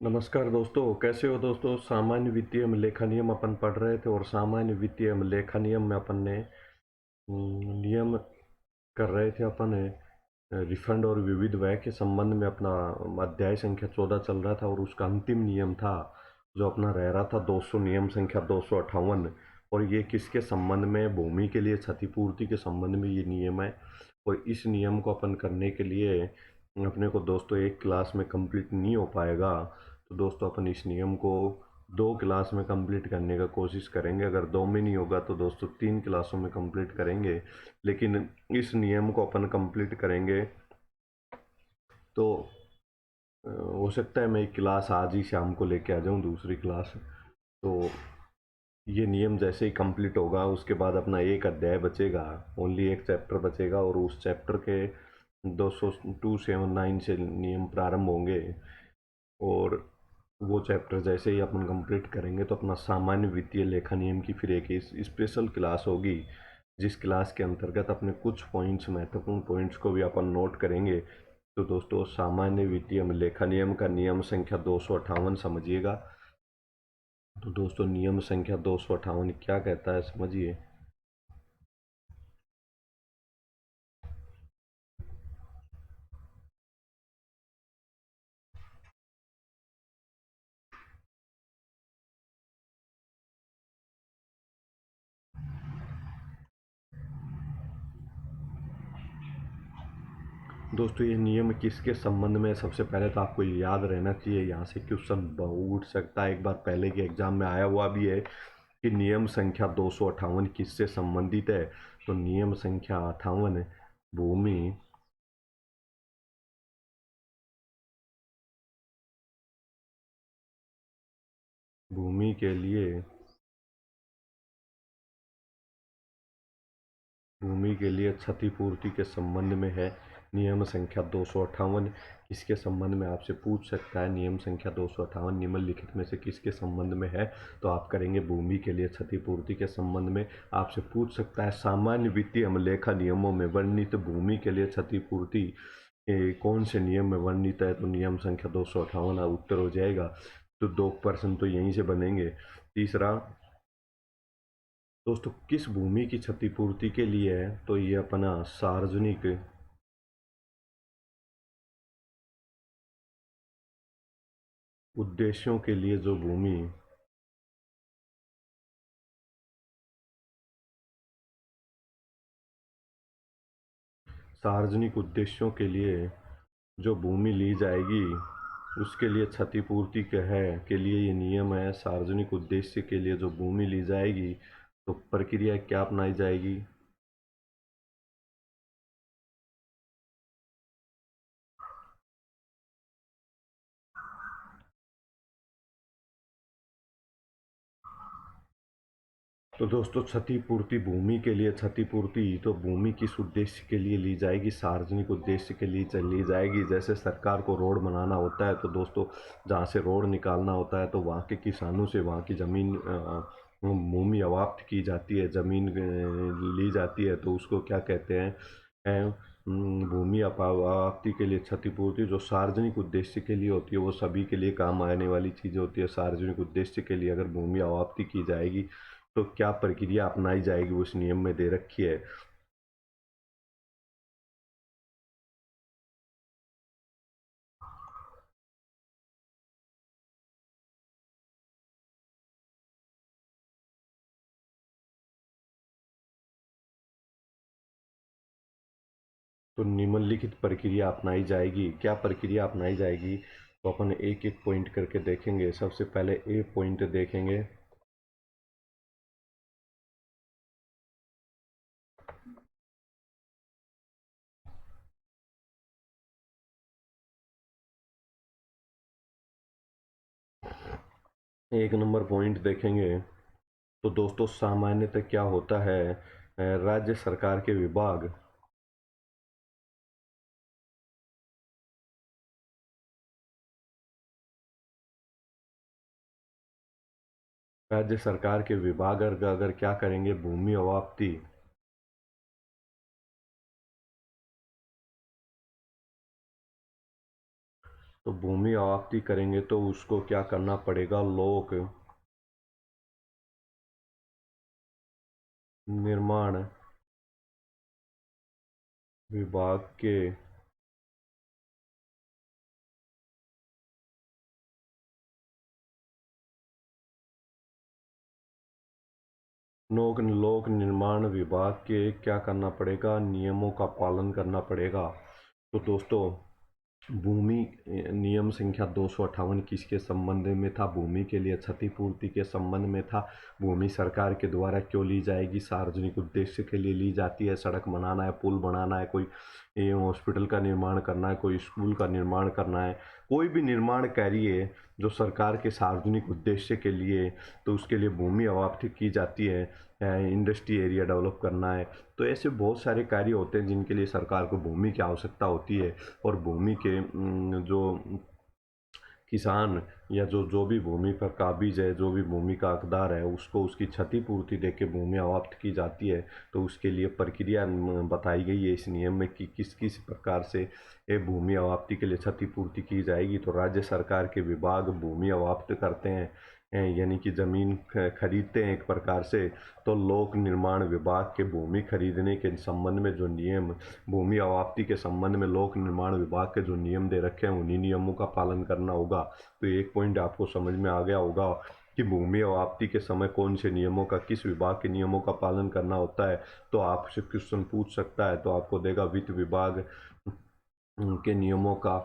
नमस्कार दोस्तों, कैसे हो दोस्तों। सामान्य वित्तीय लेखा नियम अपन पढ़ रहे थे और सामान्य वित्तीय लेखा नियम में अपन ने नियम कर रहे थे अपन रिफंड और विविध व्यय के संबंध में। अपना अध्याय संख्या 14 चल रहा था और उसका अंतिम नियम था जो अपना रह रहा था 200, नियम संख्या 258। और ये किसके संबंध में? भूमि के लिए क्षतिपूर्ति के संबंध में ये नियम है। और इस नियम को अपन करने के लिए अपने को दोस्तों एक क्लास में कंप्लीट नहीं हो पाएगा। तो दोस्तों अपन इस नियम को 2 क्लास में कंप्लीट करने का कोशिश करेंगे। अगर 2 में नहीं होगा तो दोस्तों 3 क्लासों में कंप्लीट करेंगे। लेकिन इस नियम को अपन कंप्लीट करेंगे तो हो सकता है मैं एक क्लास आज ही शाम को लेके आ जाऊं, दूसरी क्लास। तो ये नियम जैसे ही कंप्लीट होगा उसके बाद अपना एक अध्याय बचेगा, ओनली एक चैप्टर बचेगा और उस चैप्टर के 279 से नियम प्रारंभ होंगे। और वो चैप्टर जैसे ही अपन कंप्लीट करेंगे तो अपना सामान्य वित्तीय लेखा नियम की फिर एक स्पेशल क्लास होगी, जिस क्लास के अंतर्गत अपने कुछ पॉइंट्स, महत्वपूर्ण पॉइंट्स को भी अपन नोट करेंगे। तो दोस्तों सामान्य वित्तीय लेखा नियम का नियम संख्या 258 समझिएगा। तो दोस्तों नियम संख्या 258 क्या कहता है समझिए। दोस्तों ये नियम किसके संबंध में है? सबसे पहले तो आपको याद रहना चाहिए, यहाँ से क्वेश्चन उठ सकता है, एक बार पहले के एग्जाम में आया हुआ भी है कि नियम संख्या 258 किससे संबंधित है। तो नियम संख्या 58 भूमि भूमि के लिए क्षतिपूर्ति के संबंध में है। नियम संख्या 258 किसके संबंध में आपसे पूछ सकता है? नियम संख्या 258 निम्नलिखित में से किसके संबंध में है? तो आप करेंगे भूमि के लिए क्षतिपूर्ति के संबंध में। आपसे पूछ सकता है सामान्य वित्तीय लेखा नियमों में वर्णित भूमि के लिए क्षतिपूर्ति कौन से नियम में वर्णित है? तो नियम संख्या 258 उत्तर हो जाएगा। तो 2% तो यहीं से बनेंगे। तीसरा दोस्तों किस भूमि की क्षतिपूर्ति के लिए है? तो ये अपना सार्वजनिक उद्देश्यों के लिए जो भूमि सार्वजनिक उद्देश्यों के लिए जो भूमि ली जाएगी उसके लिए क्षतिपूर्ति के लिए ये नियम है। सार्वजनिक उद्देश्य के लिए जो भूमि ली जाएगी तो प्रक्रिया क्या अपनाई जाएगी? तो दोस्तों क्षतिपूर्ति, भूमि के लिए क्षतिपूर्ति तो भूमि किस उद्देश्य के लिए ली जाएगी? सार्वजनिक उद्देश्य के लिए ली जाएगी। जैसे सरकार को रोड बनाना होता है तो दोस्तों जहाँ से रोड निकालना होता है तो वहाँ के किसानों से वहाँ की ज़मीन भूमि अवाप्त की जाती है, ज़मीन ली जाती है, तो उसको क्या कहते हैं? भूमि अवाप्ति के लिए क्षतिपूर्ति। जो सार्वजनिक उद्देश्य के लिए होती है वो सभी के लिए काम आने वाली चीज़ होती है। सार्वजनिक उद्देश्य के लिए अगर भूमि अवाप्ति की जाएगी तो क्या प्रक्रिया अपनाई जाएगी उस नियम में दे रखी है। तो निम्नलिखित प्रक्रिया अपनाई जाएगी। क्या प्रक्रिया अपनाई जाएगी? तो अपन एक एक पॉइंट करके देखेंगे। सबसे पहले ए पॉइंट देखेंगे। एक नंबर पॉइंट देखेंगे तो दोस्तों सामान्यतः क्या होता है, राज्य सरकार के विभाग अगर क्या करेंगे, भूमि अवाप्ति तो भूमि अवाप्ति करेंगे तो उसको क्या करना पड़ेगा, लोक निर्माण विभाग के लोक निर्माण विभाग के क्या करना पड़ेगा, नियमों का पालन करना पड़ेगा। तो दोस्तों, भूमि नियम संख्या 258 किसके संबंध में था, भूमि के लिए क्षतिपूर्ति के संबंध में था। भूमि सरकार के द्वारा क्यों ली जाएगी, सार्वजनिक उद्देश्य के लिए ली जाती है, सड़क बनाना है, पुल बनाना है, कोई हॉस्पिटल का निर्माण करना है, कोई स्कूल का निर्माण करना है, कोई भी निर्माण कार्य जो सरकार के सार्वजनिक उद्देश्य के लिए, तो उसके लिए भूमि अवाप्ति की जाती है। इंडस्ट्री एरिया डेवलप करना है, तो ऐसे बहुत सारे कार्य होते हैं जिनके लिए सरकार को भूमि की आवश्यकता होती है। और भूमि के जो किसान या जो भी भूमि पर काबिज है, जो भी भूमि का हकदार है, उसको उसकी क्षतिपूर्ति देके भूमि अवाप्त की जाती है। तो उसके लिए प्रक्रिया बताई गई है इस नियम में कि किस किस प्रकार से ये भूमि अवाप्ति के लिए क्षतिपूर्ति की जाएगी। तो राज्य सरकार के विभाग भूमि अवाप्त करते हैं, यानी कि ज़मीन खरीदते हैं एक प्रकार से। तो लोक निर्माण विभाग के भूमि खरीदने के संबंध में जो नियम, भूमि अवाप्ति के संबंध में लोक निर्माण विभाग के जो नियम दे रखे हैं, उन्हीं नियमों का पालन करना होगा। तो एक पॉइंट आपको समझ में आ गया होगा कि भूमि अवाप्ति के समय कौन से नियमों का, किस विभाग के नियमों का पालन करना होता है। तो आपसे क्वेश्चन पूछ सकता है, तो आपको देगा वित्त विभाग के नियमों का,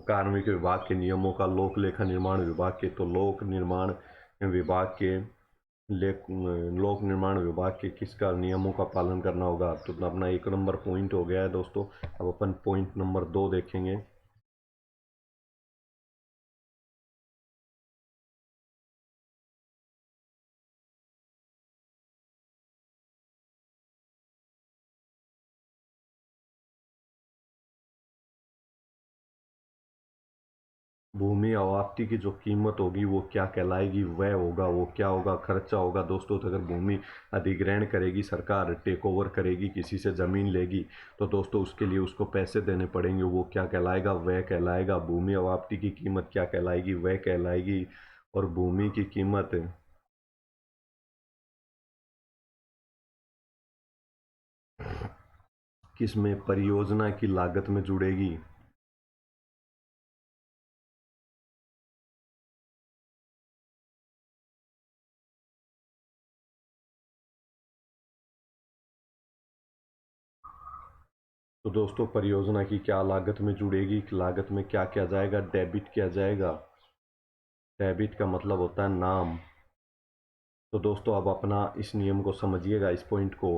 कार्मिक विभाग के नियमों का, लोक लेखा निर्माण विभाग के, तो लोक निर्माण विभाग के लोक निर्माण विभाग के किसका नियमों का पालन करना होगा। तो अपना 1 नंबर पॉइंट हो गया है दोस्तों। अब अपन पॉइंट नंबर 2 देखेंगे। भूमि अवाप्ति की जो कीमत होगी वो क्या कहलाएगी, वह होगा, वो क्या होगा, खर्चा होगा दोस्तों। तो अगर भूमि अधिग्रहण करेगी सरकार, टेक ओवर करेगी, किसी से ज़मीन लेगी, तो दोस्तों उसके लिए उसको पैसे देने पड़ेंगे, वो क्या कहलाएगा, वह कहलाएगा। भूमि अवाप्ति की कीमत क्या कहलाएगी, वह कहलाएगी। और भूमि की कीमत किसमें, परियोजना की लागत में जुड़ेगी। तो दोस्तों, परियोजना की क्या लागत में जुड़ेगी, लागत में क्या किया जाएगा, डेबिट किया जाएगा। डेबिट का मतलब होता है नाम। तो दोस्तों, अब अपना इस नियम को समझिएगा, इस पॉइंट को।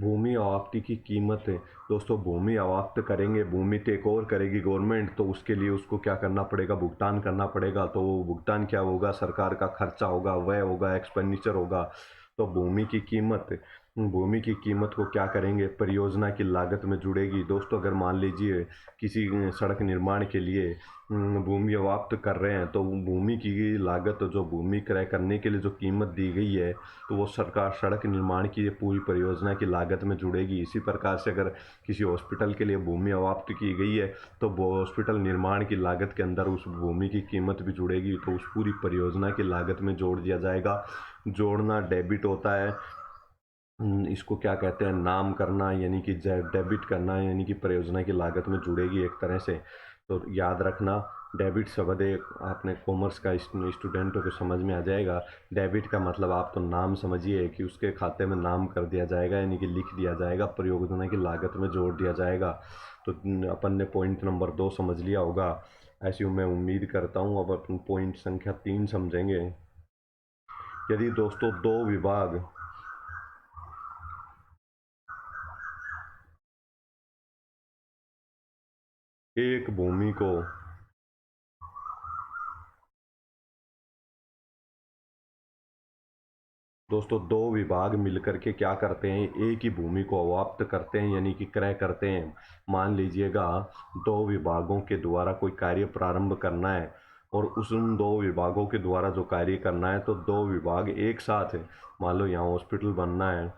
भूमि अवाप्ति की कीमत है दोस्तों, भूमि अवाप्त करेंगे, भूमि टेक ओवर करेगी गवर्नमेंट, तो उसके लिए उसको क्या करना पड़ेगा, भुगतान करना पड़ेगा। तो वो भुगतान क्या होगा, सरकार का खर्चा होगा, व्यय होगा, एक्सपेंडिचर होगा। तो भूमि की कीमत को क्या करेंगे, परियोजना की लागत में जुड़ेगी। दोस्तों, अगर मान लीजिए किसी सड़क निर्माण के लिए भूमि अवाप्त कर रहे हैं, तो भूमि की लागत, जो भूमि क्रय करने के लिए जो कीमत दी गई है, तो वो सरकार सड़क निर्माण की पूरी परियोजना की लागत में जुड़ेगी। इसी प्रकार से अगर किसी हॉस्पिटल के लिए भूमि अवाप्त की गई है, तो वो हॉस्पिटल निर्माण की लागत के अंदर उस भूमि की कीमत भी जुड़ेगी, तो उस पूरी परियोजना की लागत में जोड़ दिया जाएगा। जोड़ना डेबिट होता है। इसको क्या कहते हैं, नाम करना, यानी कि डेबिट करना, यानी कि परियोजना की लागत में जुड़ेगी एक तरह से। तो याद रखना, डेबिट शब्द एक आपने कॉमर्स का स्टूडेंटों को समझ में आ जाएगा। डेबिट का मतलब आप तो नाम समझिए कि उसके खाते में नाम कर दिया जाएगा, यानी कि लिख दिया जाएगा, परियोजना की लागत में जोड़ दिया जाएगा। तो अपन ने पॉइंट नंबर 2 समझ लिया होगा, ऐसी मैं उम्मीद करता हूँ। अब अपन पॉइंट संख्या 3 समझेंगे। यदि दोस्तों दो विभाग एक भूमि को दोस्तों दो विभाग मिलकर के क्या करते हैं, एक ही भूमि को अवाप्त करते हैं, यानी कि क्रय करते हैं। मान लीजिएगा दो विभागों के द्वारा कोई कार्य प्रारंभ करना है, और उन दो विभागों के द्वारा जो कार्य करना है, तो दो विभाग एक साथ है। मान लो यहाँ हॉस्पिटल बनना है,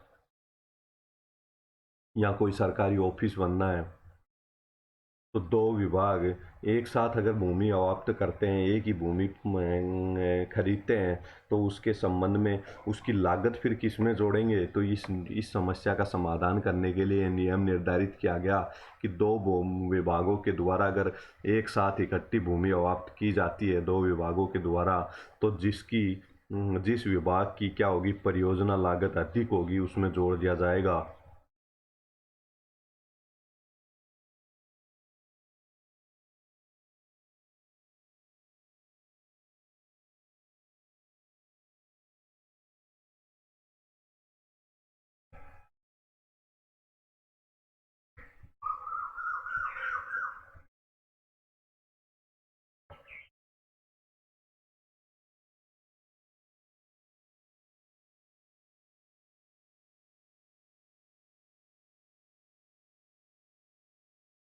या कोई सरकारी ऑफिस बनना है, तो दो विभाग एक साथ अगर भूमि अवाप्त करते हैं, एक ही भूमि खरीदते हैं, तो उसके संबंध में उसकी लागत फिर किस में जोड़ेंगे। तो इस समस्या का समाधान करने के लिए नियम निर्धारित किया गया कि दो विभागों के द्वारा अगर एक साथ इकट्ठी भूमि अवाप्त की जाती है दो विभागों के द्वारा, तो जिस विभाग की क्या होगी, परियोजना लागत अधिक होगी, उसमें जोड़ दिया जाएगा।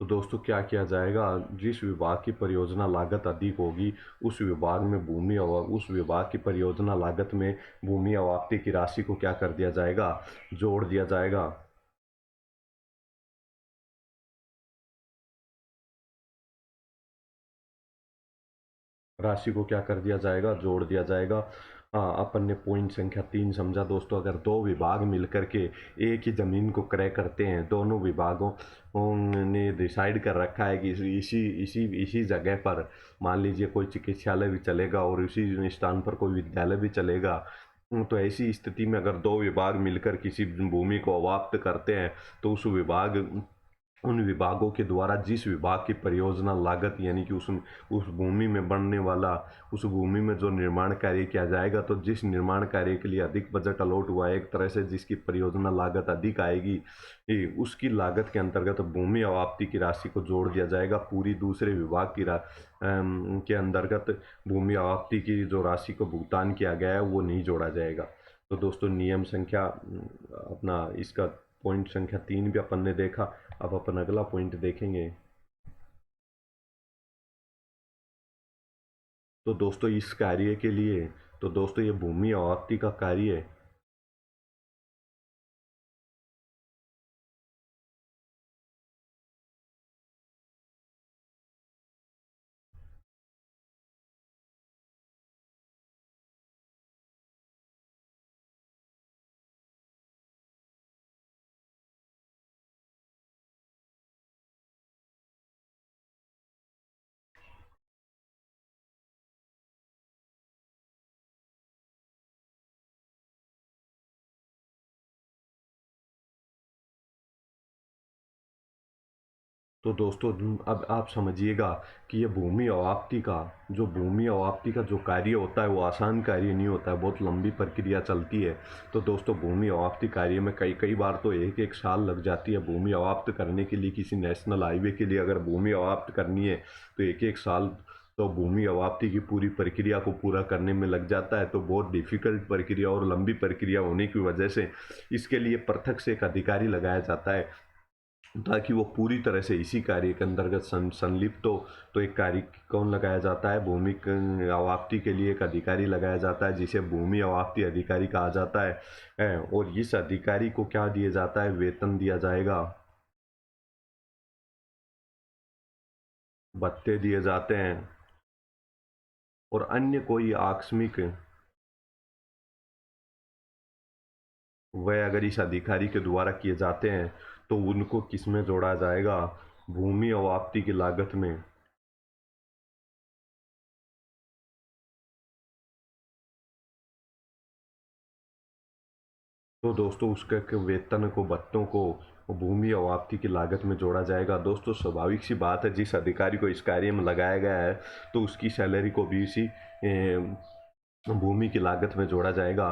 तो दोस्तों क्या किया जाएगा, जिस विभाग की परियोजना लागत अधिक होगी उस विभाग की परियोजना लागत में भूमि अवाप्ति की राशि को क्या कर दिया जाएगा, जोड़ दिया जाएगा। राशि को क्या कर दिया जाएगा, जोड़ दिया जाएगा। हाँ, अपन ने पॉइंट संख्या 3 समझा दोस्तों। अगर दो विभाग मिलकर के एक ही जमीन को क्रय करते हैं, दोनों विभागों ने डिसाइड कर रखा है कि इसी इसी इसी जगह पर मान लीजिए कोई चिकित्सालय भी चलेगा और इसी स्थान पर कोई विद्यालय भी चलेगा। तो ऐसी स्थिति में अगर दो विभाग मिलकर किसी भूमि को अवाप्त करते हैं, तो उन विभागों के द्वारा जिस विभाग की परियोजना लागत यानी कि उस भूमि में बनने वाला, उस भूमि में जो निर्माण कार्य किया जाएगा, तो जिस निर्माण कार्य के लिए अधिक बजट अलॉट हुआ है, एक तरह से जिसकी परियोजना लागत अधिक आएगी, उसकी लागत के अंतर्गत भूमि अवाप्ति की राशि को जोड़ दिया जाएगा। पूरी दूसरे विभाग के अंतर्गत भूमि अवाप्ति की जो राशि को भुगतान किया गया है वो नहीं जोड़ा जाएगा। तो दोस्तों नियम संख्या अपना इसका पॉइंट संख्या 3 भी अपन ने देखा। अब अपन अगला पॉइंट देखेंगे। तो दोस्तों इस कार्य के लिए, तो दोस्तों ये भूमि अवाप्ति का कार्य है। तो दोस्तों अब आप समझिएगा कि ये भूमि अवाप्ति का जो कार्य होता है वो आसान कार्य नहीं होता है, बहुत लंबी प्रक्रिया चलती है। तो दोस्तों भूमि अवाप्ति कार्य में कई कई बार तो एक एक साल लग जाती है। भूमि अवाप्त करने के लिए, किसी नेशनल हाईवे के लिए अगर भूमि अवाप्त करनी है, तो एक एक साल तो भूमि अवाप्ति की पूरी प्रक्रिया को पूरा करने में लग जाता है। तो बहुत डिफिकल्ट प्रक्रिया और लंबी प्रक्रिया होने की वजह से इसके लिए पृथक से एक अधिकारी लगाया जाता है, ताकि वो पूरी तरह से इसी कार्य के अंतर्गत संलिप्त हो। तो एक कार्य कौन लगाया जाता है, भूमि अवाप्ति के लिए एक अधिकारी लगाया जाता है, जिसे भूमि अवाप्ति अधिकारी कहा जाता है। और इस अधिकारी को क्या दिया जाता है, वेतन दिया जाएगा, भत्ते दिए जाते हैं, और अन्य कोई आकस्मिक व्यय अगर इस अधिकारी के द्वारा किए जाते हैं, तो उनको किस में जोड़ा जाएगा, भूमि अवाप्ति की लागत में। तो दोस्तों उसके के वेतन को, भत्तों को भूमि अवाप्ति की लागत में जोड़ा जाएगा। दोस्तों स्वाभाविक सी बात है, जिस अधिकारी को इस कार्य में लगाया गया है, तो उसकी सैलरी को भी इसी भूमि की लागत में जोड़ा जाएगा।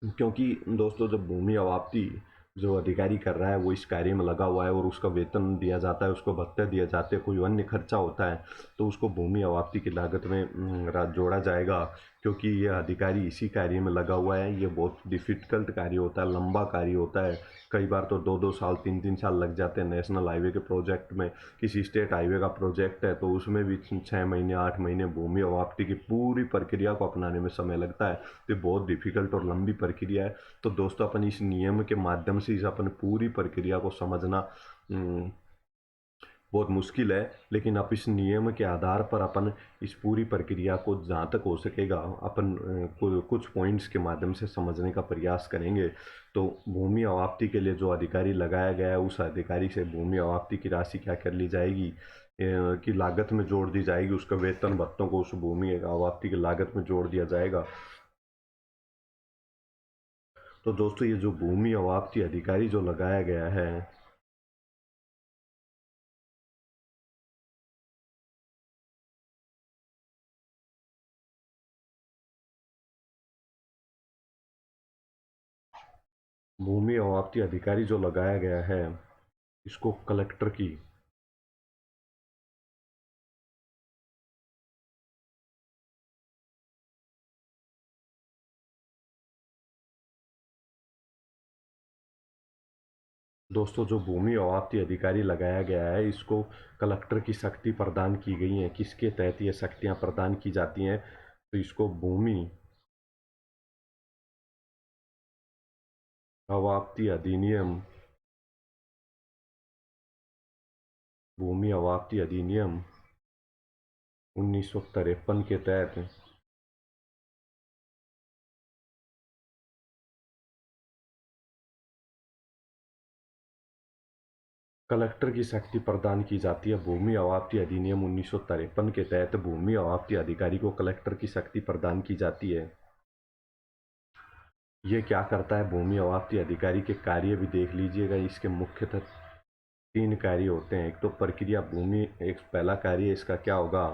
क्योंकि दोस्तों जब भूमि अवाप्ति जो अधिकारी कर रहा है वो इस कार्य में लगा हुआ है और उसका वेतन दिया जाता है, उसको भत्ते दिए जाते हैं, कोई अन्य खर्चा होता है, तो उसको भूमि अवाप्ति की लागत में जोड़ा जाएगा। क्योंकि यह अधिकारी इसी कार्य में लगा हुआ है। ये बहुत डिफिकल्ट कार्य होता है, लंबा कार्य होता है। कई बार तो 2-2 साल 3-3 साल लग जाते हैं। नेशनल हाईवे के प्रोजेक्ट में, किसी स्टेट हाईवे का प्रोजेक्ट है तो उसमें भी 6 महीने 8 महीने भूमि अवाप्ति की पूरी प्रक्रिया को अपनाने में समय लगता है। तो बहुत डिफिकल्ट और लंबी प्रक्रिया है। तो दोस्तों अपन इस नियम के माध्यम से इस अपन पूरी प्रक्रिया को समझना बहुत मुश्किल है, लेकिन आप इस नियम के आधार पर अपन इस पूरी प्रक्रिया को जहाँ तक हो सकेगा अपन कुछ पॉइंट्स के माध्यम से समझने का प्रयास करेंगे। तो भूमि अवाप्ति के लिए जो अधिकारी लगाया गया है, उस अधिकारी से भूमि अवाप्ति की राशि क्या कर ली जाएगी, की लागत में जोड़ दी जाएगी, उसका वेतन भत्तों को उस भूमि अवाप्ति की लागत में जोड़ दिया जाएगा। तो दोस्तों, ये जो भूमि अवाप्ति अधिकारी जो लगाया गया है, भूमि अवाप्ति अधिकारी जो लगाया गया है, इसको कलेक्टर की दोस्तों, जो भूमि अवाप्ति अधिकारी लगाया गया है, इसको कलेक्टर की शक्ति प्रदान की गई है। किसके तहत ये शक्तियां प्रदान की जाती हैं? तो इसको भूमि अवाप्ति अधिनियम, भूमि अवाप्ति अधिनियम 1953 के तहत कलेक्टर की शक्ति प्रदान की जाती है। भूमि अवाप्ति अधिनियम 1953 के तहत भूमि अवाप्ति अधिकारी को कलेक्टर की शक्ति प्रदान की जाती है। ये क्या करता है? भूमि अवाप्ति अधिकारी के कार्य भी देख लीजिएगा। इसके मुख्यतः 3 कार्य होते हैं। एक तो प्रक्रिया भूमि, एक पहला कार्य इसका क्या होगा?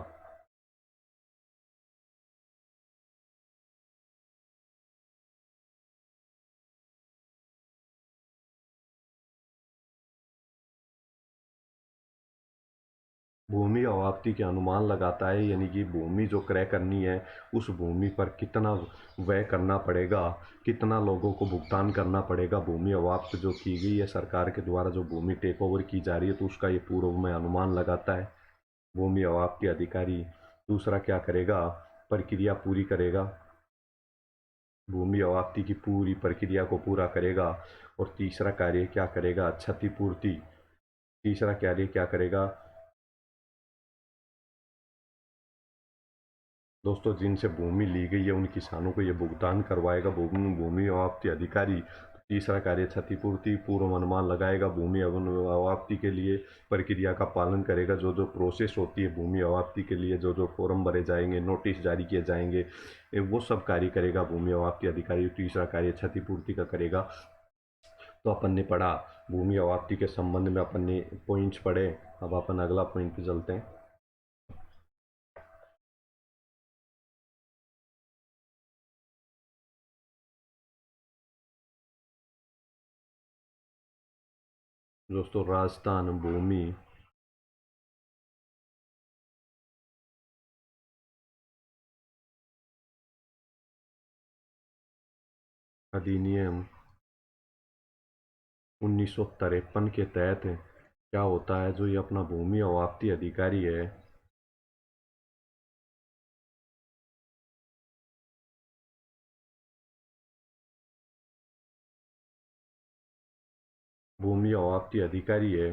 भूमि अवाप्ति के अनुमान लगाता है, यानी कि भूमि जो क्रय करनी है, उस भूमि पर कितना व्यय करना पड़ेगा, कितना लोगों को भुगतान करना पड़ेगा। भूमि अवाप्त जो की गई है सरकार के द्वारा, जो भूमि टेक ओवर की जा रही है, तो उसका ये पूर्व में अनुमान लगाता है भूमि अवाप्ति अधिकारी। दूसरा क्या करेगा? प्रक्रिया पूरी करेगा, भूमि अवाप्ति की पूरी प्रक्रिया को पूरा करेगा। और तीसरा कार्य क्या करेगा? क्षतिपूर्ति। तीसरा कार्य क्या करेगा दोस्तों? जिनसे भूमि ली गई है, उन किसानों को ये भुगतान करवाएगा भूमि अवाप्ति अधिकारी। तीसरा कार्य क्षतिपूर्ति, पूर्व अनुमान लगाएगा भूमि अवाप्ति के लिए, प्रक्रिया का पालन करेगा। जो जो प्रोसेस होती है भूमि अवाप्ति के लिए, जो जो फॉर्म भरे जाएंगे, नोटिस जारी किए जाएंगे, वो सब कार्य करेगा भूमि अवाप्ति अधिकारी। तीसरा कार्य क्षतिपूर्ति का करेगा। तो अपन ने पढ़ा भूमि अवाप्ति के संबंध में, अपन ने पॉइंट्स पढ़े। अब अपन अगला पॉइंट पे चलते हैं। दोस्तों, राजस्थान भूमि अधिनियम 1953 के तहत क्या होता है? जो ये अपना भूमि अवाप्ति अधिकारी है, भूमि अवाप्ति अधिकारी है,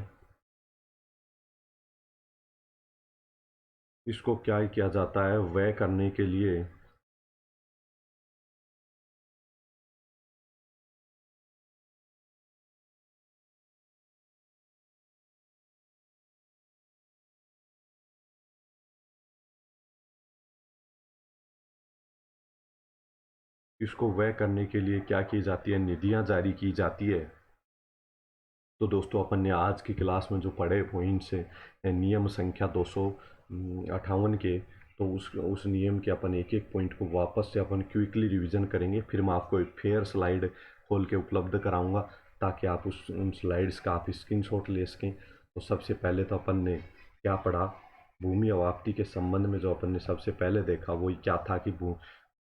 इसको क्या किया जाता है? व्यय करने के लिए इसको व्यय करने के लिए क्या की जाती है? निधियां जारी की जाती है। तो दोस्तों, अपन ने आज की क्लास में जो पढ़े पॉइंट्स है नियम संख्या 258 के, तो उस नियम के अपन एक एक पॉइंट को वापस से अपन क्विकली रिवीजन करेंगे। फिर मैं आपको एक फेयर स्लाइड खोल के उपलब्ध कराऊंगा, ताकि आप उन स्लाइड्स का आप स्क्रीनशॉट ले सकें। तो सबसे पहले तो अपन ने क्या पढ़ा? भूमि अवाप्ति के संबंध में जो अपन ने सबसे पहले देखा वो क्या था कि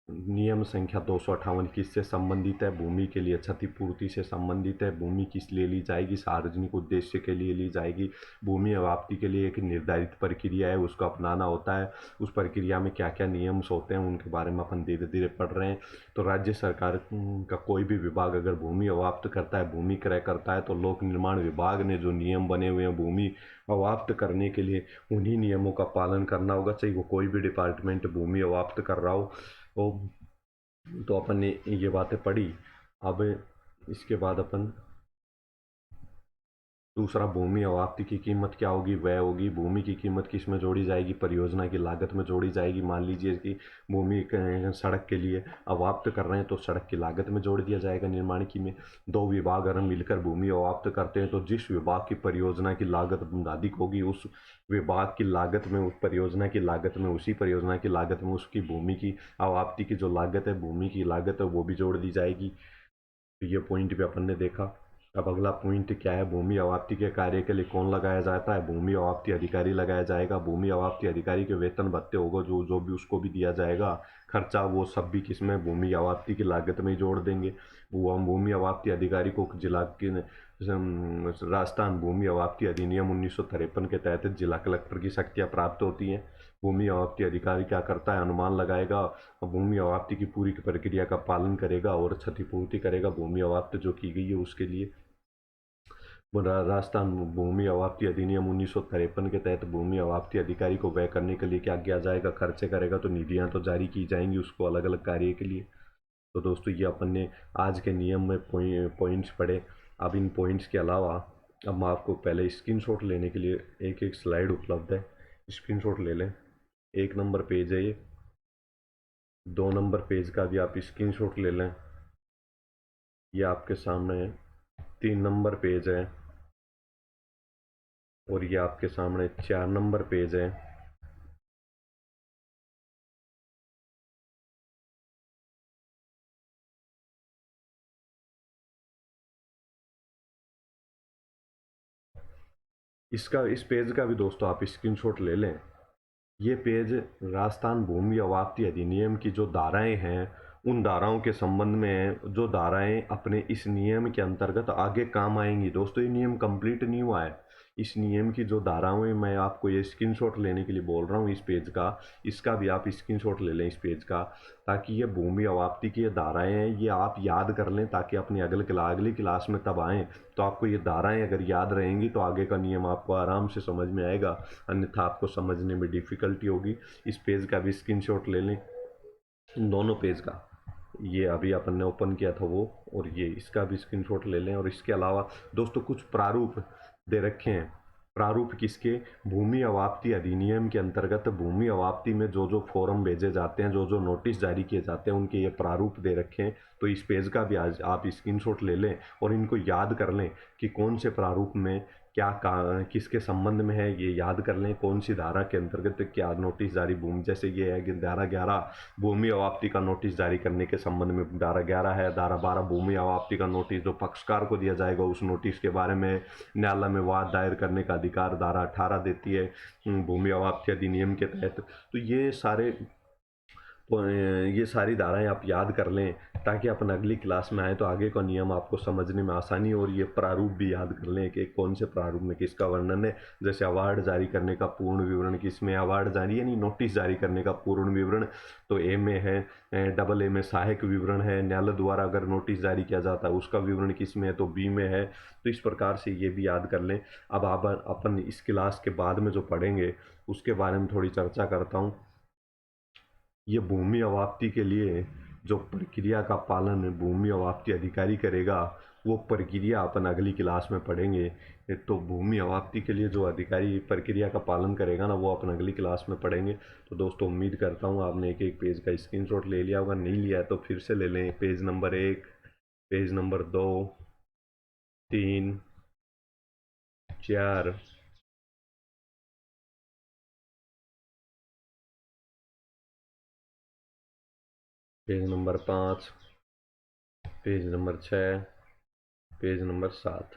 नियम संख्या 258 किससे संबंधित है? भूमि के लिए क्षतिपूर्ति से संबंधित है। भूमि किस लिए ली जाएगी? सार्वजनिक उद्देश्य के लिए ली जाएगी। भूमि अवाप्ति के लिए एक निर्धारित प्रक्रिया है, उसको अपनाना होता है। उस प्रक्रिया में क्या क्या नियम्स होते हैं उनके बारे में अपन धीरे धीरे पढ़ रहे हैं। तो राज्य सरकार का कोई भी विभाग अगर भूमि अवाप्त करता है, भूमि क्रय करता है, तो लोक निर्माण विभाग ने जो नियम बने हुए हैं भूमि अवाप्त करने के लिए, उन्हीं नियमों का पालन करना होगा, चाहे वो कोई भी डिपार्टमेंट भूमि अवाप्त कर रहा हो। तो अपन ने ये बातें पढ़ी। अब इसके बाद अपन दूसरा, भूमि अवाप्ति की कीमत क्या होगी? व्यय होगी। भूमि की कीमत किस में जोड़ी जाएगी? परियोजना की लागत में जोड़ी जाएगी। मान लीजिए कि भूमि सड़क के लिए अवाप्त कर रहे हैं तो सड़क की लागत में जोड़ दिया जाएगा निर्माण की में। दो विभाग अगर मिलकर भूमि अवाप्त करते हैं तो जिस विभाग की परियोजना की लागत अधिक होगी उस विभाग की लागत में, उस परियोजना की लागत में, उसी परियोजना की लागत में उसकी भूमि की अवाप्ति की जो लागत है, भूमि की लागत है, वो भी जोड़ दी जाएगी। तो ये पॉइंट भी अपन ने देखा। अब अगला पॉइंट क्या है? भूमि अवाप्ति के कार्य के लिए कौन लगाया जाता है? भूमि अवाप्ति अधिकारी लगाया जाएगा। भूमि अवाप्ति अधिकारी के वेतन भत्ते होगा, जो जो भी उसको भी दिया जाएगा खर्चा, वो सब भी किसमें? भूमि अवाप्ति की लागत में ही जोड़ देंगे। वो हम भूमि अवाप्ति अधिकारी को जिला के राजस्थान भूमि अवाप्ति अधिनियम 1953 के तहत जिला कलेक्टर की शक्तियाँ प्राप्त होती हैं। भूमि अवाप्ति अधिकारी क्या करता है? अनुमान लगाएगा, भूमि अवाप्ति की पूरी प्रक्रिया का पालन करेगा और क्षतिपूर्ति करेगा भूमि अवाप्त जो की गई है उसके लिए। राजस्थान भूमि अवाप्ति अधिनियम 1953 के तहत भूमि अवाप्ति अधिकारी को व्यय करने के लिए क्या किया जाएगा? खर्चे करेगा तो निधियां तो जारी की जाएंगी उसको अलग अलग कार्य के लिए। तो दोस्तों ये अपन ने आज के नियम में पॉइंट्स पढ़े। अब इन पॉइंट्स के अलावा अब मैं आपको पहले स्क्रीनशॉट लेने के लिए एक एक स्लाइड उपलब्ध है, स्क्रीनशॉट ले लें। 1 नंबर पेज है ये, 2 नंबर पेज का भी आप स्क्रीनशॉट ले लें, ये आपके सामने है। 3 नंबर पेज है और ये आपके सामने 4 नंबर पेज है। इस पेज का भी दोस्तों आप स्क्रीनशॉट ले लें। ये पेज राजस्थान भूमि अवाप्ति अधिनियम की जो धाराएं हैं उन धाराओं के संबंध में है, जो धाराएं अपने इस नियम के अंतर्गत आगे काम आएंगी। दोस्तों ये नियम कंप्लीट नहीं हुआ है। इस नियम की जो धाराएं मैं आपको ये स्क्रीनशॉट लेने के लिए बोल रहा हूँ इस पेज का, इसका भी आप स्क्रीनशॉट ले लें इस पेज का, ताकि ये भूमि अवाप्ति की ये धाराएं हैं ये आप याद कर लें, ताकि अपनी अगली क्लास में तब आएँ तो आपको ये धाराएं अगर याद रहेंगी तो आगे का नियम आपको आराम से समझ में आएगा, अन्यथा आपको समझने में डिफ़िकल्टी होगी। इस पेज का भी स्क्रीनशॉट ले लें, दोनों पेज का। ये अभी अपन ने ओपन किया था वो, और ये इसका भी स्क्रीनशॉट ले लें। और इसके अलावा दोस्तों कुछ प्रारूप दे रखे हैं। प्रारूप किसके? भूमि अवाप्ति अधिनियम के अंतर्गत भूमि अवाप्ति में जो जो फॉर्म भेजे जाते हैं, जो जो नोटिस जारी किए जाते हैं, उनके ये प्रारूप दे रखे हैं। तो इस पेज का भी आज आप स्क्रीनशॉट ले लें और इनको याद कर लें कि कौन से प्रारूप में क्या किसके संबंध में है, ये याद कर लें। कौन सी धारा के अंतर्गत क्या नोटिस जारी भूमि, जैसे ये है कि धारा 11 भूमि अवाप्ति का नोटिस जारी करने के संबंध में धारा 11 है। धारा 12 भूमि अवाप्ति का नोटिस जो पक्षकार को दिया जाएगा उस नोटिस के बारे में न्यायालय में वाद दायर करने का अधिकार धारा 18 देती है भूमि अवाप्ति अधिनियम के तहत। तो ये सारी धाराएं आप याद कर लें ताकि अपन अगली क्लास में आए तो आगे का नियम आपको समझने में आसानी हो। और ये प्रारूप भी याद कर लें कि कौन से प्रारूप में किसका वर्णन है। जैसे अवार्ड जारी करने का पूर्ण विवरण किसमें, अवार्ड जारी यानी नोटिस जारी करने का पूर्ण विवरण तो ए में है, डबल ए में सहायक विवरण है। न्यायालय द्वारा अगर नोटिस जारी किया जाता है उसका विवरण किस में है तो बी में है। तो इस प्रकार से ये भी याद कर लें। अब आप अपन इस क्लास के बाद में जो पढ़ेंगे उसके बारे में थोड़ी चर्चा करता हूँ। ये भूमि अवाप्ति के लिए जो प्रक्रिया का पालन भूमि अवाप्ति अधिकारी करेगा वो प्रक्रिया अपन अगली क्लास में पढ़ेंगे। तो भूमि अवाप्ति के लिए जो अधिकारी प्रक्रिया का पालन करेगा ना वो अपन अगली क्लास में पढ़ेंगे। तो दोस्तों उम्मीद करता हूँ आपने एक एक पेज का स्क्रीनशॉट ले लिया होगा, नहीं लिया है तो फिर से ले लें। Page number 1, page number 2, 3, 4, page number 5, page number 6, page number 7।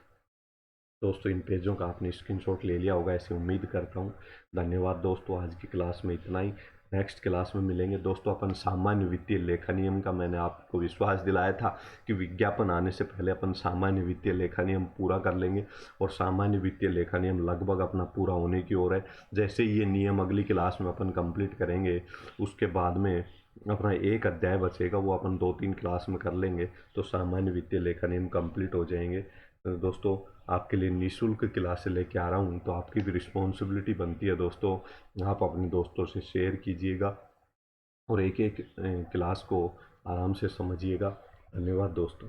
दोस्तों इन पेजों का आपने स्क्रीनशॉट ले लिया होगा, ऐसे उम्मीद करता हूँ। धन्यवाद दोस्तों, आज की क्लास में इतना ही। नेक्स्ट क्लास में मिलेंगे दोस्तों। अपन सामान्य वित्तीय लेखा नियम का मैंने आपको विश्वास दिलाया था कि विज्ञापन आने से पहले अपन सामान्य वित्तीय लेखा नियम पूरा कर लेंगे, और सामान्य वित्तीय लेखा नियम लगभग अपना पूरा होने की ओर है। जैसे ये नियम अगली क्लास में अपन कंप्लीट करेंगे, उसके बाद में अपना एक अध्याय बचेगा, वो अपन 2-3 क्लास में कर लेंगे, तो सामान्य वित्तीय लेखा नियम कंप्लीट हो जाएंगे। तो दोस्तों आपके लिए निःशुल्क क्लासें लेके आ रहा हूँ, तो आपकी भी रिस्पॉन्सिबिलिटी बनती है दोस्तों, आप अपने दोस्तों से शेयर कीजिएगा और एक एक क्लास को आराम से समझिएगा। धन्यवाद दोस्तों।